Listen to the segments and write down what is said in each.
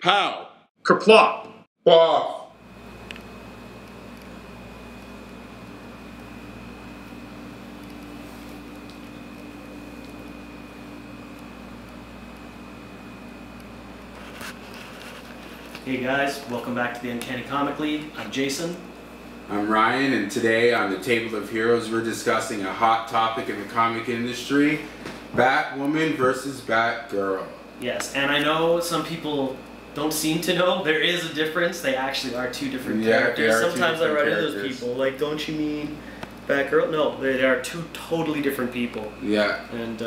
Pow! Kerplop! Boff! Hey guys, welcome back to the Uncanny Comic League. I'm Jason. I'm Ryan, and today on the Table of Heroes we're discussing a hot topic in the comic industry, Batwoman versus Batgirl. Yes, and I know some people don't seem to know there is a difference. They actually are two different characters. Sometimes I run into those people, like, don't you mean Batgirl? No, they are two totally different people. Yeah. And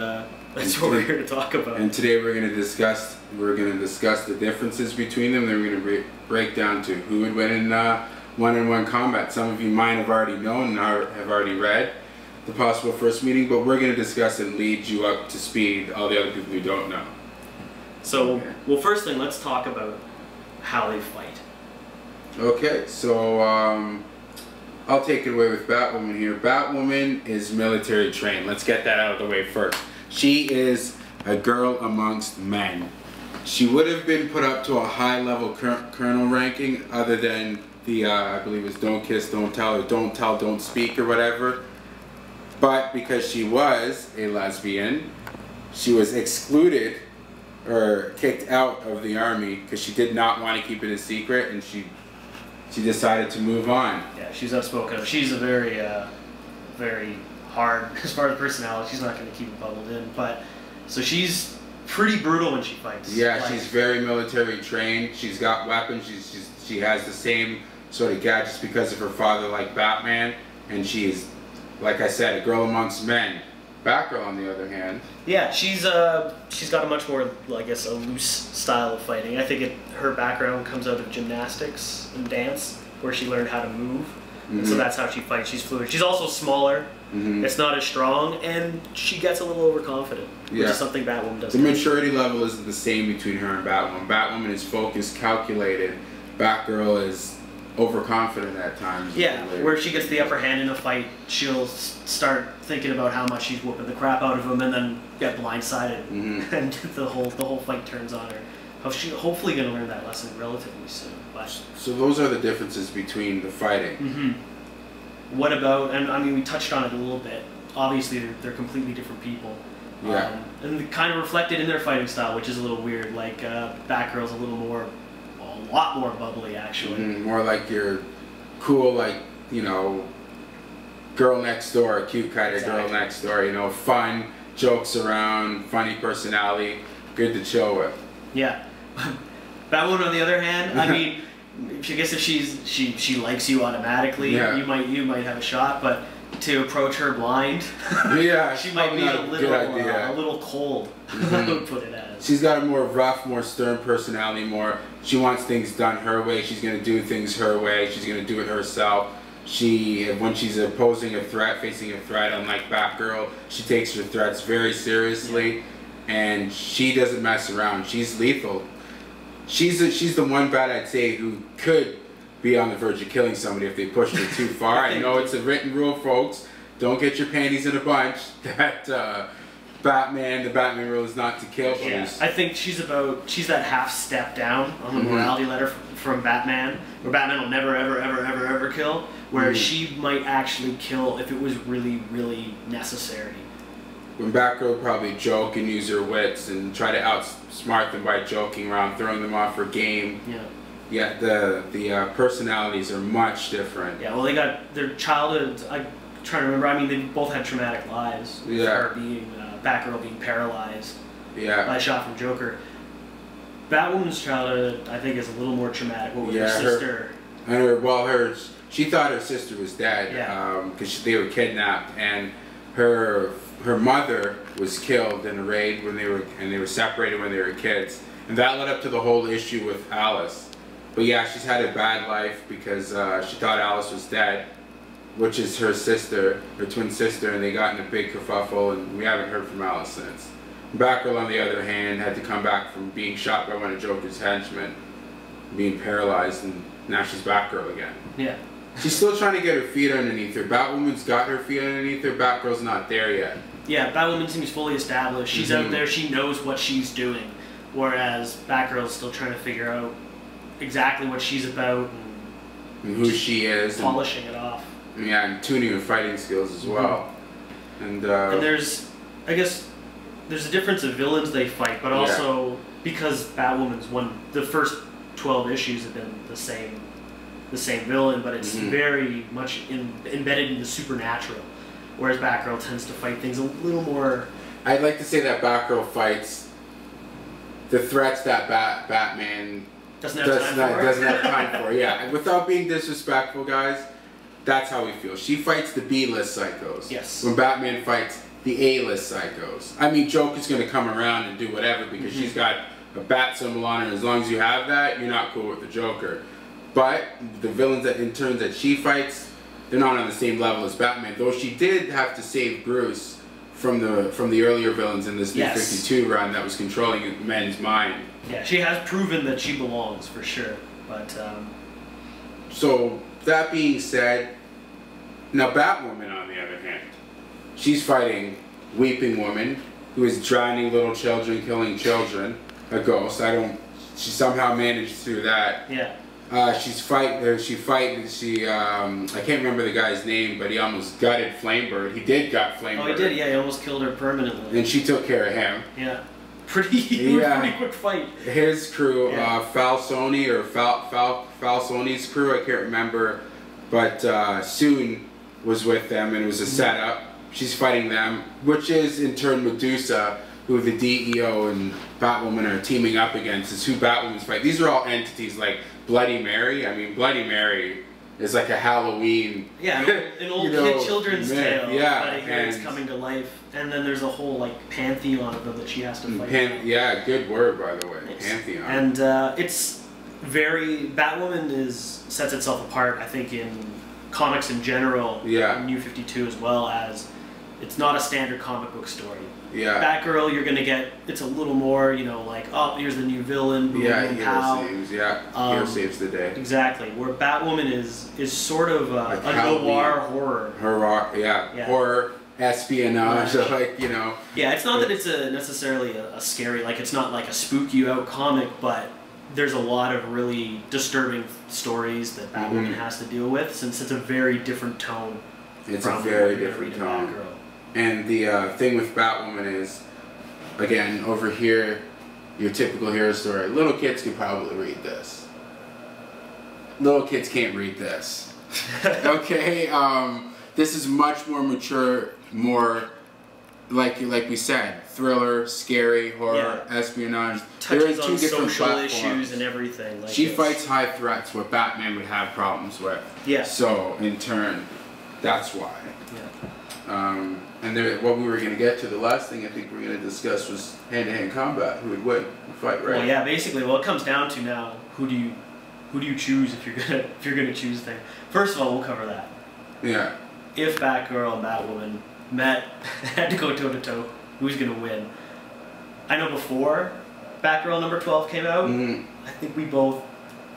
that's what we're here to talk about. And today we're going to discuss the differences between them. Then we're going to break down to who would win in one-on-one combat. Some of you might have already known and have already read the possible first meeting, but we're going to discuss and lead you up to speed all the other people who don't know. So, well, first thing, let's talk about how they fight. Okay, so I'll take it away with Batwoman here. Batwoman is military trained. Let's get that out of the way first. She is a girl amongst men. She would have been put up to a high-level colonel ranking other than the, I believe it's don't kiss, don't tell, or don't tell, don't speak, or whatever. But because she was a lesbian, she was excluded or kicked out of the army because she did not want to keep it a secret, and she decided to move on. Yeah, she's outspoken. She's a very, very hard, as far as personality, she's not going to keep it bubbled in, but, so she's pretty brutal when she fights. Yeah, like, she's very military trained, she's got weapons, she has the same sort of gadgets because of her father, like Batman, and she's, like I said, a girl amongst men. Batgirl, on the other hand, yeah, she's got a much more, I guess, a loose style of fighting. I think her background comes out of gymnastics and dance, where she learned how to move. Mm-hmm. And so that's how she fights. She's fluid. She's also smaller. Mm-hmm. It's not as strong, and she gets a little overconfident, which is something Batwoman does. The maturity level isn't the same between her and Batwoman. Batwoman is focused, calculated. Batgirl is overconfident at times. Yeah, where she gets the upper hand in a fight, she'll start thinking about how much she's whooping the crap out of him, and then get blindsided, and the whole fight turns on her. She's hopefully going to learn that lesson relatively soon. But so those are the differences between the fighting. Mm-hmm. What about, and I mean, we touched on it a little bit, obviously they're completely different people. Yeah. And kind of reflected in their fighting style, which is a little weird. Like, Batgirl's a lot more bubbly, actually. More like your cool, like, you know, girl next door, cute kind of girl next door, you know, fun, jokes around, funny personality, good to chill with. Yeah. Batwoman, on the other hand, I mean, I guess if she likes you automatically, you might have a shot, but to approach her blind, yeah, she might be a little cold. I would put it as. She's got a more rough, more stern personality. She wants things done her way. She's gonna do things her way. She's gonna do it herself. When she's opposing a threat, facing a threat, unlike Batgirl, she takes her threats very seriously, and she doesn't mess around. She's lethal. She's the one bat I'd say who could be on the verge of killing somebody if they pushed her too far. I know it's a written rule, folks. Don't get your panties in a bunch. That the Batman rule is not to kill. Yeah, I think she's that half step down on the morality ladder from Batman, where Batman will never, ever, ever, ever, ever kill. Where she might actually kill if it was really, really necessary. When Batgirl would probably joke and use her wits and try to outsmart them by joking around, throwing them off her game. Yeah. Yeah, the personalities are much different. Yeah, well, they got their childhood. I'm trying to remember. I mean, they both had traumatic lives. Yeah. Her being Batgirl being paralyzed. Yeah. By a shot from Joker. Batwoman's childhood, I think, is a little more traumatic. What with her sister? She thought her sister was dead. Yeah. Because they were kidnapped, and her mother was killed in a raid when they were separated when they were kids, and that led up to the whole issue with Alice. But yeah, she's had a bad life because she thought Alice was dead, which is her sister, her twin sister, and they got in a big kerfuffle, and we haven't heard from Alice since. Batgirl, on the other hand, had to come back from being shot by one of Joker's henchmen, being paralyzed, and now she's Batgirl again. Yeah. She's still trying to get her feet underneath her. Batwoman's got her feet underneath her. Batgirl's not there yet. Yeah, Batwoman seems fully established. She's out there. She knows what she's doing. whereas Batgirl's still trying to figure out exactly what she's about and who she is, polishing it off. Yeah, and tuning her fighting skills as well. And there's, I guess, there's a difference of villains they fight, but also because Batwoman's the first 12 issues have been the same villain, but it's very much embedded in the supernatural, whereas Batgirl tends to fight things a little more. I'd like to say that Batgirl fights the threats that Batman doesn't have time for. Yeah, without being disrespectful, guys, that's how we feel. She fights the B-list psychos. Yes. When Batman fights the A-list psychos. I mean, Joker's going to come around and do whatever because she's got a bat symbol on her. As long as you have that, you're not cool with the Joker. But the villains that she fights, they're not on the same level as Batman. Though she did have to save Bruce from the earlier villains in this New 52 run that was controlling men's mind. Yeah, she has proven that she belongs for sure. But so that being said, now Batwoman on the other hand, she's fighting Weeping Woman, who is drowning little children, killing children, a ghost. She somehow managed to do that. Yeah. I can't remember the guy's name, but he almost gutted Flamebird. He did gut Flamebird. Oh, he did, yeah, he almost killed her permanently. And she took care of him. Yeah. Pretty quick fight. His crew, Falsoni's crew, I can't remember, but Soon was with them, and it was a setup. She's fighting them, which is in turn Medusa, who the DEO and Batwoman are teaming up against. Is who Batwoman's fight. These are all entities like Bloody Mary. I mean, Bloody Mary is like a Halloween. Yeah, an old children's tale. Yeah, and it's coming to life. And then there's a whole like pantheon of them that she has to fight. Yeah, good word by the way. Pantheon. And it's very Batwoman sets itself apart, I think, in comics in general. Yeah. New 52 as well, as it's not a standard comic book story. Yeah. Batgirl, you're gonna get, it's a little more, like, oh, here's the new villain. Boom, yeah, boom, hero saves the day. Exactly. Where Batwoman is sort of a noir horror. Horror, espionage, Yeah, it's not that it's necessarily a scary, like, it's not like a spook you out comic, but there's a lot of really disturbing stories that Batwoman has to deal with, since it's a very different tone. It's a very different tone. Batgirl. And the thing with Batwoman is, again, over here, your typical hero story. Little kids could probably read this. Little kids can't read this. Okay? This is much more mature, more, like we said, thriller, scary, horror, espionage. Touches on social issues and everything. Like she fights high threats where Batman would have problems with. Yeah. So, in turn, that's why. Yeah. And what we were going to get to, the last thing I think we were going to discuss was hand-to-hand combat. Who would win the fight, right? Well, yeah, basically, it comes down to now, who do you choose if you're gonna choose things. First of all, we'll cover that. Yeah. If Batgirl and Batwoman met, had to go toe-to-toe, who's gonna win? I know before Batgirl number 12 came out, I think we both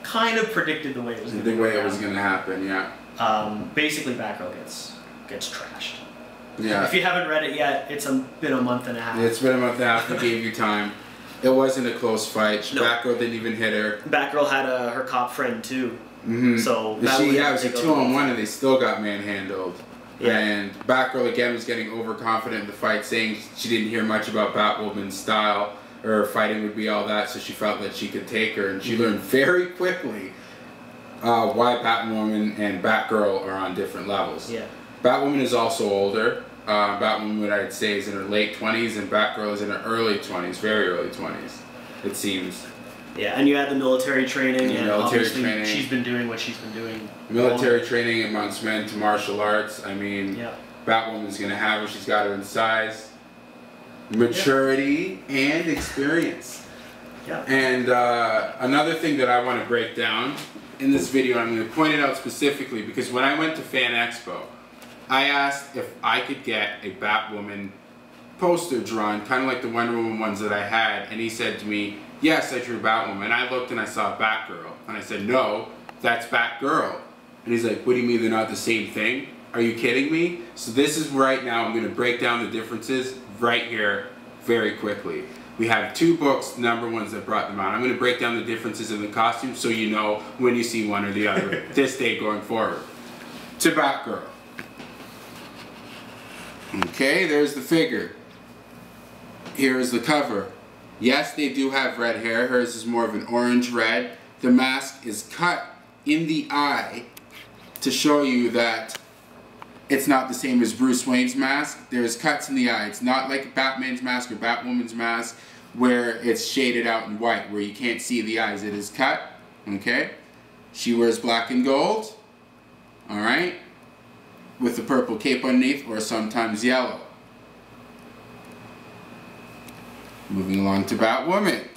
kind of predicted the way it was going to happen. The way it was going to happen, yeah. Basically, Batgirl gets trashed. Yeah. If you haven't read it yet, it's been a month and a half. It's been a month and a half. We gave you time. It wasn't a close fight. No. Batgirl didn't even hit her. Batgirl had her cop friend too. So it was a 2-on-1 and they still got manhandled. Yeah. And Batgirl again was getting overconfident in the fight, saying she didn't hear much about Batwoman's style or fighting would be all that, so she felt that she could take her, and she learned very quickly why Batwoman and Batgirl are on different levels. Yeah. Batwoman is also older. Batwoman, I'd say, is in her late 20s, and Batgirl is in her early 20s, very early 20s, it seems. Yeah, and you had the military training, and obviously she's been doing what she's been doing. Military training amongst men to martial arts. I mean, Batwoman's going to have her. She's got her in size, maturity, and experience. Yeah. And another thing that I want to break down in this video, I'm going to point it out specifically, because when I went to Fan Expo, I asked if I could get a Batwoman poster drawn, kind of like the Wonder Woman ones that I had, and he said to me, yes, I drew Batwoman. And I looked and I saw Batgirl. And I said, no, that's Batgirl. And he's like, what do you mean they're not the same thing? Are you kidding me? So this is right now, I'm going to break down the differences right here very quickly. We have 2 books, number ones that brought them out. I'm going to break down the differences in the costumes so you know when you see one or the other this day going forward. To Batgirl. Okay, there's the figure. Here is the cover. Yes, they do have red hair. Hers is more of an orange red. The mask is cut in the eye to show you that it's not the same as Bruce Wayne's mask. There's cuts in the eye. It's not like Batman's mask or Batwoman's mask where it's shaded out in white, where you can't see the eyes. It is cut, okay? She wears black and gold, all right? With the purple cape underneath, or sometimes yellow. Moving along to Batwoman.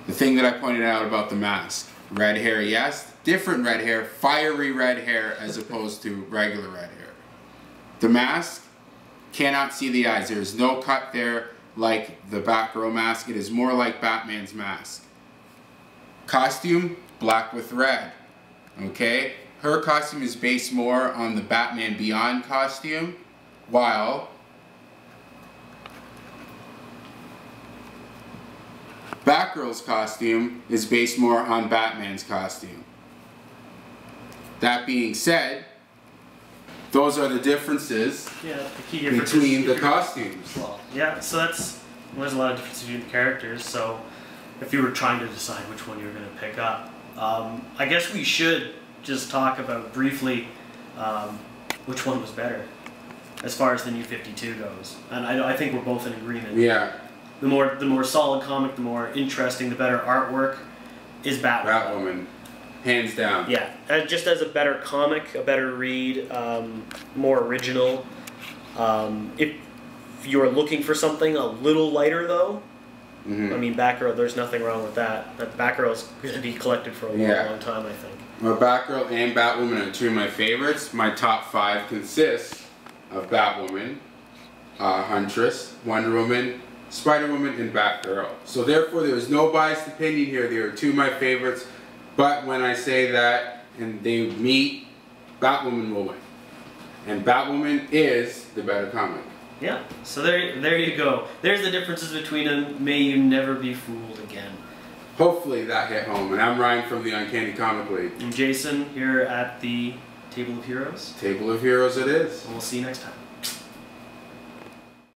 The thing that I pointed out about the mask. Red hair, yes. Different red hair, fiery red hair as opposed to regular red hair. The mask, cannot see the eyes. There is no cut there like the Batgirl mask. It is more like Batman's mask. Costume, black with red. Okay? Her costume is based more on the Batman Beyond costume, while Batgirl's costume is based more on Batman's costume. That being said, those are the differences, the key differences between the costumes. Well, yeah, so there's a lot of differences between the characters, so if you were trying to decide which one you're going to pick up, I guess we should just talk about briefly which one was better as far as the New 52 goes. And I think we're both in agreement. Yeah. The more solid comic, the more interesting, the better artwork is Batwoman. Batwoman. Hands down. Yeah, just as a better comic, a better read, more original. If you're looking for something a little lighter, though, I mean, Batgirl, there's nothing wrong with that. That Batgirl is going to be collected for a long time, I think. Well, Batgirl and Batwoman are 2 of my favorites. My top 5 consists of Batwoman, Huntress, Wonder Woman, Spider-Woman, and Batgirl. So therefore, there is no biased opinion here. They are 2 of my favorites. But when I say that and they meet, Batwoman will win. And Batwoman is the better comic. Yeah, so there you go. There's the differences between them. May you never be fooled again. Hopefully that hit home. And I'm Ryan from the Uncanny Comic League. I'm Jason here at the Table of Heroes. Table of Heroes it is. And we'll see you next time.